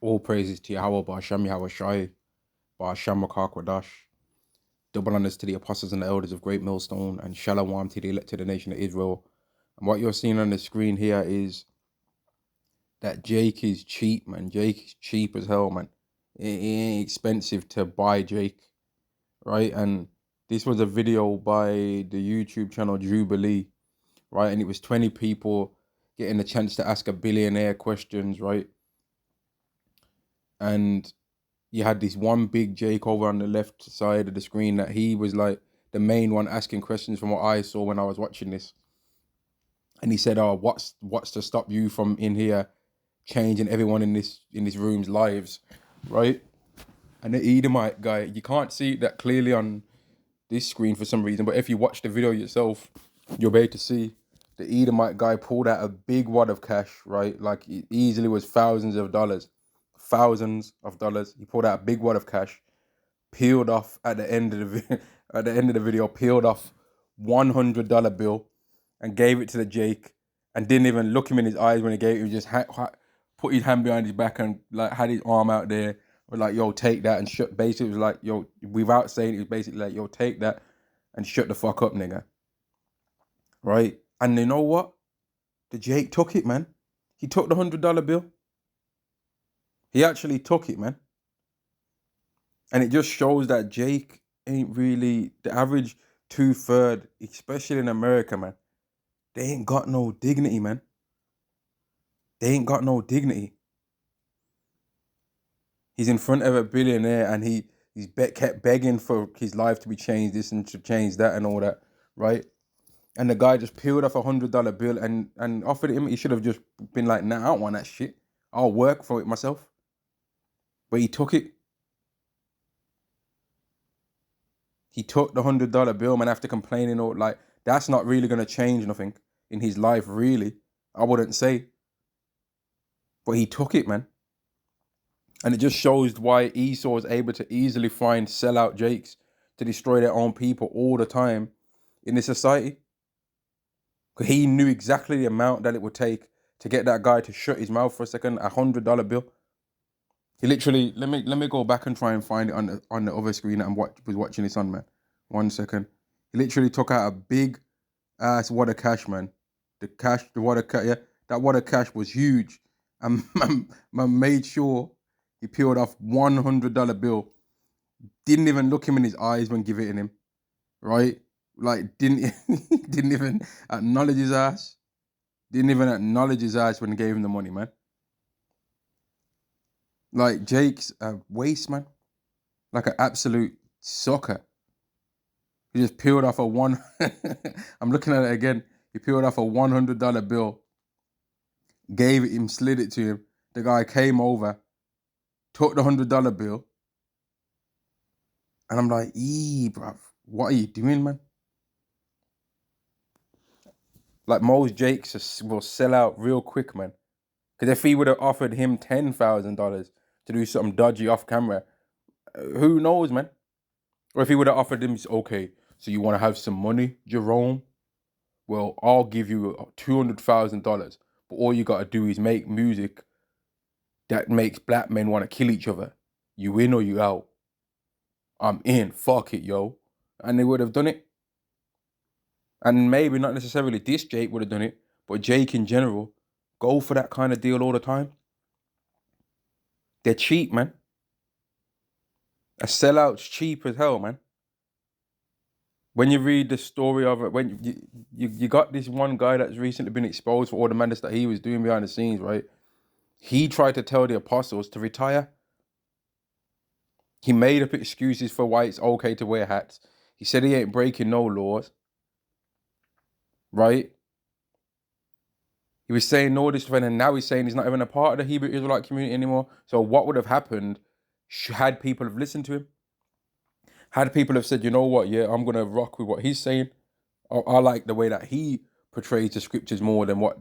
All praises to Yahweh, Ba'ashem Yahweh Shai, Ba'ashem Makakwadash. Double honors to the apostles and the elders of Great Millstone, and Shalom to the elected nation of Israel. And what you're seeing on the screen here is that Jake is cheap, man. Jake is cheap as hell, man. It ain't expensive to buy Jake, right? And this was a video by the YouTube channel Jubilee, right? And it was 20 people getting a chance to ask a billionaire questions, right? And you had this one big Jake over on the left side of the screen that he was like the main one asking questions from what I saw when I was watching this. And he said, "Oh, what's to stop you from in here changing everyone in this room's lives, right?" And the Edomite guy, you can't see that clearly on this screen for some reason, but if you watch the video yourself, you'll be able to see the Edomite guy pulled out a big wad of cash, right? Like it easily was thousands of dollars. He pulled out a big wad of cash, peeled off at the end of the video, peeled off $100 bill, and gave it to the Jake, and didn't even look him in his eyes when he gave it. He just put his hand behind his back and like had his arm out there, was like, "Yo, take that," and shut. Basically, it was like, "Yo," without saying it, was basically like, "Yo, take that," and shut the fuck up, nigga. Right? And you know what? The Jake took it, man. He took the $100 bill. He actually took it, man. And it just shows that Jake ain't really the average 2/3, especially in America, man. They ain't got no dignity, man. They ain't got no dignity. He's in front of a billionaire and he's kept begging for his life to be changed, this and to change that and all that, right? And the guy just peeled off $100 bill and offered him. He should have just been like, "Nah, I don't want that shit. I'll work for it myself." But he took it. He took the $100 bill, man, after complaining. Or like, that's not really gonna change nothing in his life, really. I wouldn't say. But he took it, man. And it just shows why Esau is able to easily find sellout Jakes to destroy their own people all the time in this society. Because he knew exactly the amount that it would take to get that guy to shut his mouth for a second. $100 bill. He literally, let me go back and try and find it on the other screen that was watching this on, man. 1 second. He literally took out a big ass wad of cash, man. The wad of cash, yeah, that wad of cash was huge. And man made sure he peeled off $100 bill. Didn't even look him in his eyes when giving it him, right? Like didn't even acknowledge his ass. Didn't even acknowledge his ass when he gave him the money, man. Like Jake's a waste, man. Like an absolute sucker. He just peeled off a one. I'm looking at it again. He peeled off a $100 bill, gave it him, slid it to him. The guy came over, took the $100 bill, and I'm like, bruv, what are you doing, man? Like most Jakes will sell out real quick, man. Because if he would have offered him $10,000 to do something dodgy off camera, who knows, man? Or if he would have offered him, okay, so you want to have some money, Jerome? Well, I'll give you $200,000, but all you gotta do is make music that makes black men want to kill each other. You in or you out? I'm in. Fuck it, yo. And they would have done it. And maybe not necessarily this Jake would have done it, but Jake in general, go for that kind of deal all the time. They're cheap, man. A sellout's cheap as hell, man. When you read the story of it, when you got this one guy that's recently been exposed for all the madness that he was doing behind the scenes, right? He tried to tell the apostles to retire. He made up excuses for why it's okay to wear hats. He said he ain't breaking no laws, right? He was saying all this stuff, and now he's saying he's not even a part of the Hebrew Israelite community anymore. So what would have happened had people have listened to him? Had people have said, you know what, yeah, I'm going to rock with what he's saying. I like the way that he portrays the scriptures more than what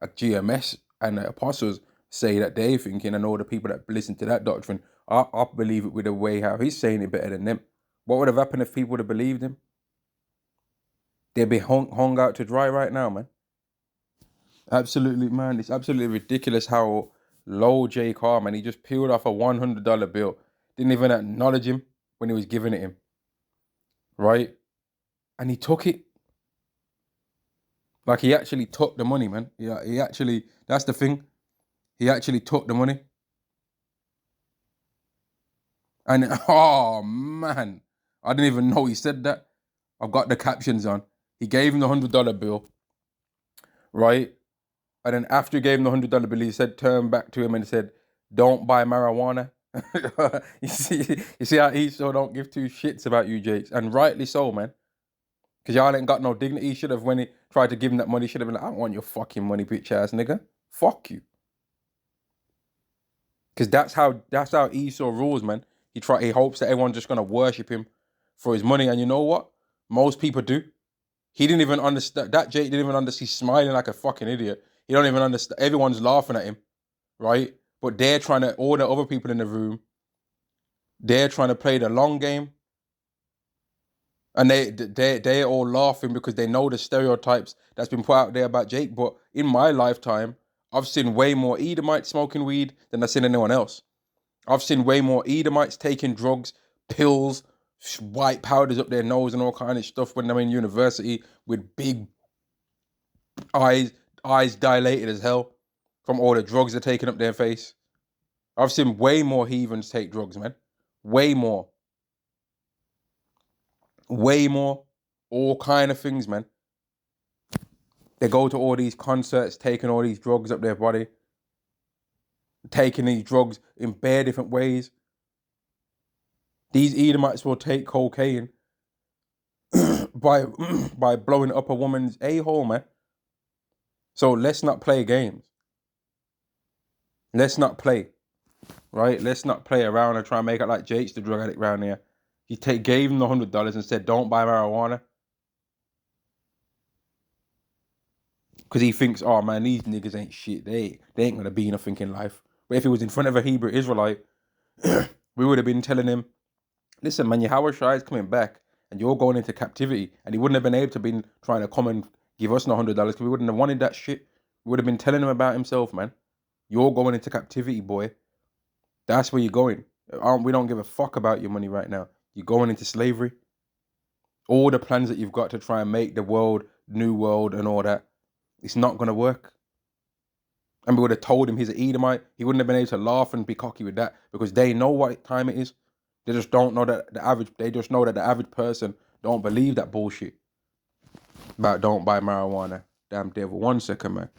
GMS and the apostles say that they're thinking, and all the people that listen to that doctrine, I believe it with the way how he's saying it better than them. What would have happened if people would have believed him? They'd be hung out to dry right now, man. Absolutely, man. It's absolutely ridiculous how Low J Car, man. He just peeled off a $100 bill. Didn't even acknowledge him when he was giving it him. Right? And he took it. Like, he actually took the money, man. Yeah, he actually, that's the thing. He actually took the money. And, oh, man. I didn't even know he said that. I've got the captions on. He gave him the $100 bill, right? And then after he gave him the $100 bill, he said, turned back to him and said, don't buy marijuana. you see how he so don't give two shits about you, Jakes. And rightly so, man. Because y'all ain't got no dignity. He should have, when he tried to give him that money, should have been like, I don't want your fucking money, bitch ass nigga. Fuck you. Because that's how Esau rules, man. He hopes that everyone's just gonna worship him for his money. And you know what? Most people do. He didn't even understand that. Jake didn't even understand. He's smiling like a fucking idiot. He don't even understand. Everyone's laughing at him, right? But they're trying to, all the other people in the room, they're trying to play the long game. And they're all laughing because they know the stereotypes that's been put out there about Jake. But in my lifetime, I've seen way more Edomites smoking weed than I've seen anyone else. I've seen way more Edomites taking drugs, pills, white powders up their nose and all kind of stuff when they're in university with big eyes dilated as hell from all the drugs they're taking up their face. I've seen way more heathens take drugs, man. Way more. Way more. All kind of things, man. They go to all these concerts, taking all these drugs up their body, taking these drugs in bare different ways. These Edomites will take cocaine by blowing up a woman's a-hole, man. So let's not play games. Let's not play, right? Let's not play around and try and make it like Jake's the drug addict around here. He gave him the $100 and said, don't buy marijuana. Because he thinks, oh man, these niggas ain't shit. They ain't going to be nothing in life. But if he was in front of a Hebrew Israelite, we would have been telling him, listen, man, Yahweh Shai is coming back and you're going into captivity. And he wouldn't have been able to be trying to come and give us no $100 because we wouldn't have wanted that shit. We would have been telling him about himself, man. You're going into captivity, boy. That's where you're going. We don't give a fuck about your money right now. You're going into slavery. All the plans that you've got to try and make the world, new world and all that, it's not going to work. And we would have told him he's an Edomite. He wouldn't have been able to laugh and be cocky with that because they know what time it is. They just don't know that they just know that the average person don't believe that bullshit about don't buy marijuana. Damn devil. 1 second, man.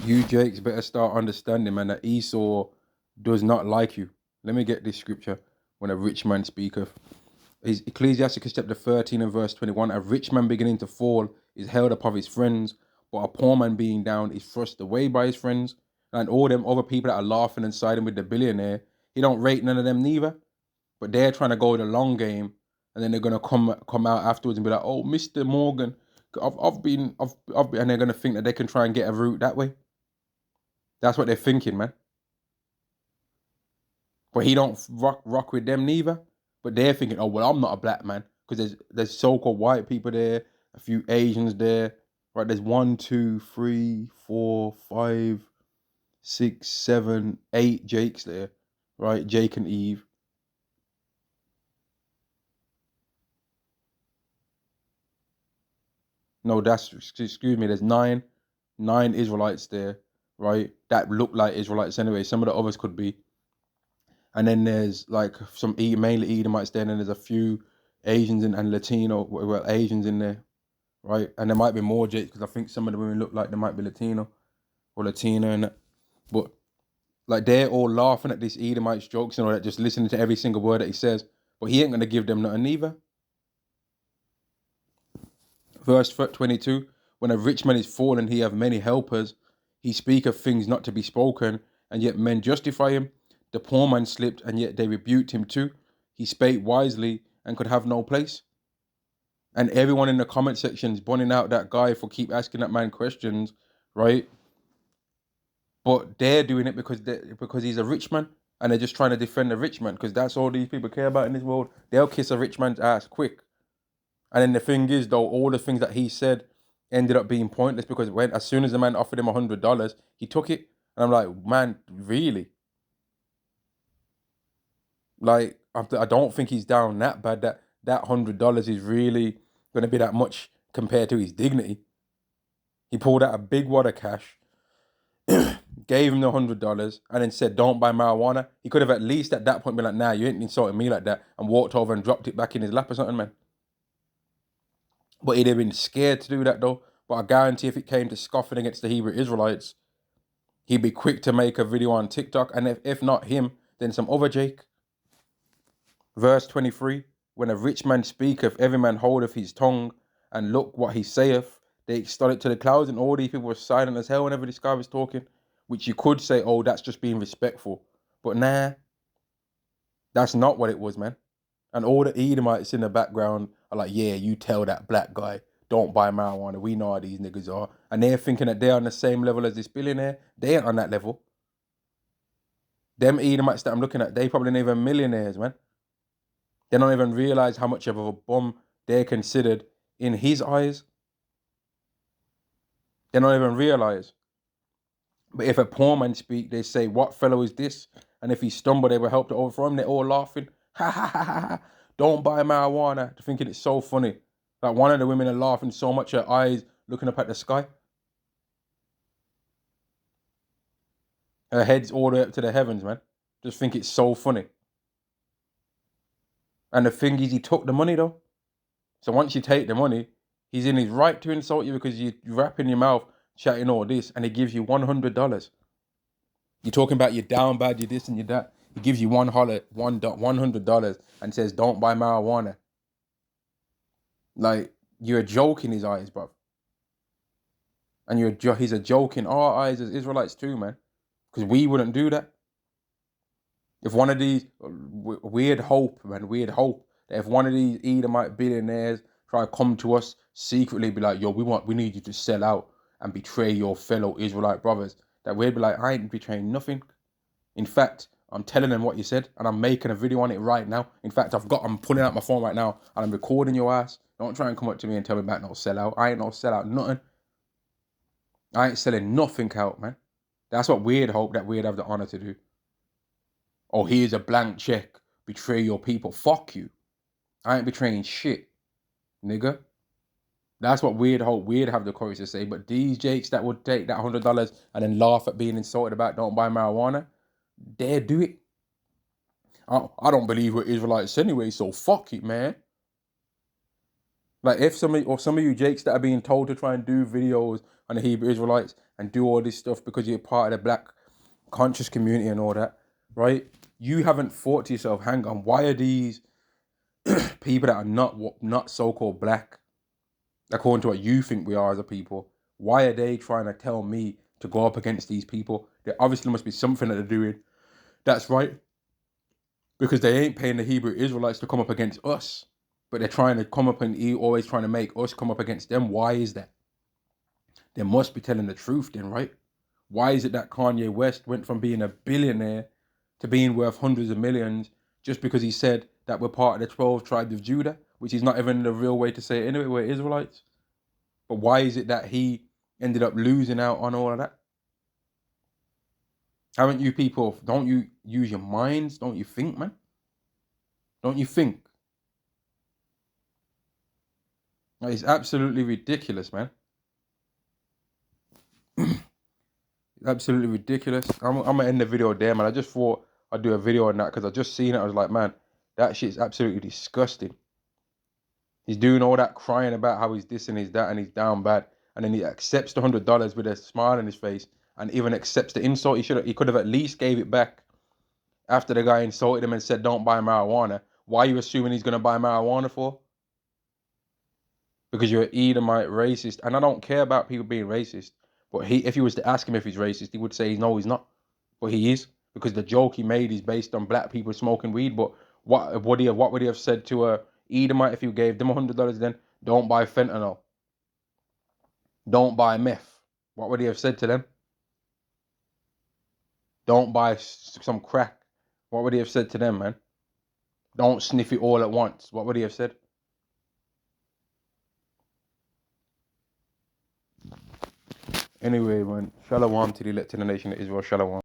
You, Jakes, better start understanding, man, that Esau does not like you. Let me get this scripture. When a rich man speaketh. Is Ecclesiasticus chapter 13 and verse 21. A rich man beginning to fall is held up of his friends, but a poor man being down is thrust away by his friends. And all them other people that are laughing and siding with the billionaire, he don't rate none of them neither. But they're trying to go the long game, and then they're gonna come out afterwards and be like, "Oh, Mr. Morgan, I've been," and they're gonna think that they can try and get a route that way. That's what they're thinking, man. But he don't rock with them neither. But they're thinking, "Oh well, I'm not a black man," because there's so-called white people there, a few Asians there, right? There's 1, 2, 3, 4, 5, 6, 7, 8 Jakes there, right? Jake and Eve. No, excuse me. There's nine Israelites there, right? That look like Israelites anyway. Some of the others could be. And then there's like some mainly Edomites there, and then there's a few Asians and Latino, well, Asians in there, right? And there might be more Jakes because I think some of the women look like they might be Latino or Latina and that. But like they're all laughing at this Edomite's jokes and all that, just listening to every single word that he says. But he ain't gonna give them nothing either. Verse 22, when a rich man is fallen, he have many helpers. He speaketh things not to be spoken, and yet men justify him. The poor man slipped, and yet they rebuked him too. He spake wisely, and could have no place. And everyone in the comment section is bunning out that guy for keep asking that man questions, right? But they're doing it because he's a rich man, and they're just trying to defend the rich man, because that's all these people care about in this world. They'll kiss a rich man's ass quick. And then the thing is, though, all the things that he said ended up being pointless because as soon as the man offered him $100, he took it. And I'm like, man, really? Like, I don't think he's down that bad. That $100 is really going to be that much compared to his dignity. He pulled out a big wad of cash, gave him the $100, and then said, "Don't buy marijuana." He could have at least at that point been like, "Nah, you ain't insulting me like that," and walked over and dropped it back in his lap or something, man. But he'd have been scared to do that though. But I guarantee if it came to scoffing against the Hebrew Israelites, he'd be quick to make a video on TikTok, and if not him, then some other Jake. Verse 23, when a rich man speaketh, every man holdeth his tongue, and look what he saith. They extol it to the clouds, and all these people were silent as hell whenever this guy was talking. Which you could say, oh, that's just being respectful. But nah, that's not what it was, man. And all the Edomites in the background are like, yeah, you tell that black guy, don't buy marijuana. We know how these niggas are. And they're thinking that they're on the same level as this billionaire. They ain't on that level. Them Edomites that I'm looking at, they probably not even millionaires, man. They don't even realize how much of a bum they're considered in his eyes. They don't even realize. But if a poor man speak, they say, what fellow is this? And if he stumble, they will help to overthrow him. They're all laughing. Ha ha ha ha ha. Don't buy marijuana. Thinking it's so funny. Like one of the women are laughing so much, her eyes looking up at the sky. Her head's all the way up to the heavens, man. Just think it's so funny. And the thing is, he took the money though. So once you take the money, he's in his right to insult you because you wrap in your mouth chatting all this, and he gives you $100. You're talking about you're down bad, you're this and you're that. He gives you $100 and says, "Don't buy marijuana." Like you're a joke in his eyes, bro. And he's a joke in our eyes as Israelites too, man. Because we wouldn't do that. If one of these weird hope that if one of these Edomite billionaires try to come to us secretly, be like, "Yo, we need you to sell out and betray your fellow Israelite brothers," that we'd be like, "I ain't betraying nothing. In fact, I'm telling them what you said, and I'm making a video on it right now. In fact, I'm pulling out my phone right now, and I'm recording your ass. Don't try and come up to me and tell me about no sellout. I ain't no sellout, nothing. I ain't selling nothing out, man. That's what we'd hope that we'd have the honor to do. Oh, here's a blank check. Betray your people. Fuck you. I ain't betraying shit, nigga. That's what we'd hope we'd have the courage to say. But these jakes that would take that $100 and then laugh at being insulted about don't buy marijuana, they do it. I don't believe we're Israelites anyway, so fuck it, man. Like if some of you jakes that are being told to try and do videos on the Hebrew Israelites and do all this stuff because you're part of the black conscious community and all that, right? You haven't thought to yourself, hang on, why are these people that are not so-called black, according to what you think we are as a people, why are they trying to tell me to go up against these people? There obviously must be something that they're doing that's right, because they ain't paying the Hebrew Israelites to come up against us, but they're trying to come up and always trying to make us come up against them. Why is that? They must be telling the truth then, right? Why is it that Kanye West went from being a billionaire to being worth hundreds of millions just because he said that we're part of the 12 tribes of Judah, which is not even the real way to say it anyway, we're Israelites. But why is it that he ended up losing out on all of that? Haven't you people, don't you use your minds? Don't you think, man? Don't you think? It's absolutely ridiculous, man. Absolutely ridiculous. I'm gonna end the video there, man. I just thought I'd do a video on that because I just seen it. I was like, man, that shit's absolutely disgusting. He's doing all that crying about how he's this and he's that and he's down bad, and then he accepts the $100 with a smile on his face and even accepts the insult. He could have at least gave it back after the guy insulted him and said, "Don't buy marijuana." Why are you assuming he's gonna buy marijuana for? Because you're an Edomite racist, and I don't care about people being racist. But if you was to ask him if he's racist, he would say no, he's not. But he is, because the joke he made is based on black people smoking weed. But what would he have said to a Edomite if you gave them $100? Then don't buy fentanyl, don't buy meth. What would he have said to them? Don't buy some crack. What would he have said to them, man? Don't sniff it all at once. What would he have said? Anyway, man, shalom to the elect to the nation of Israel. Shalom.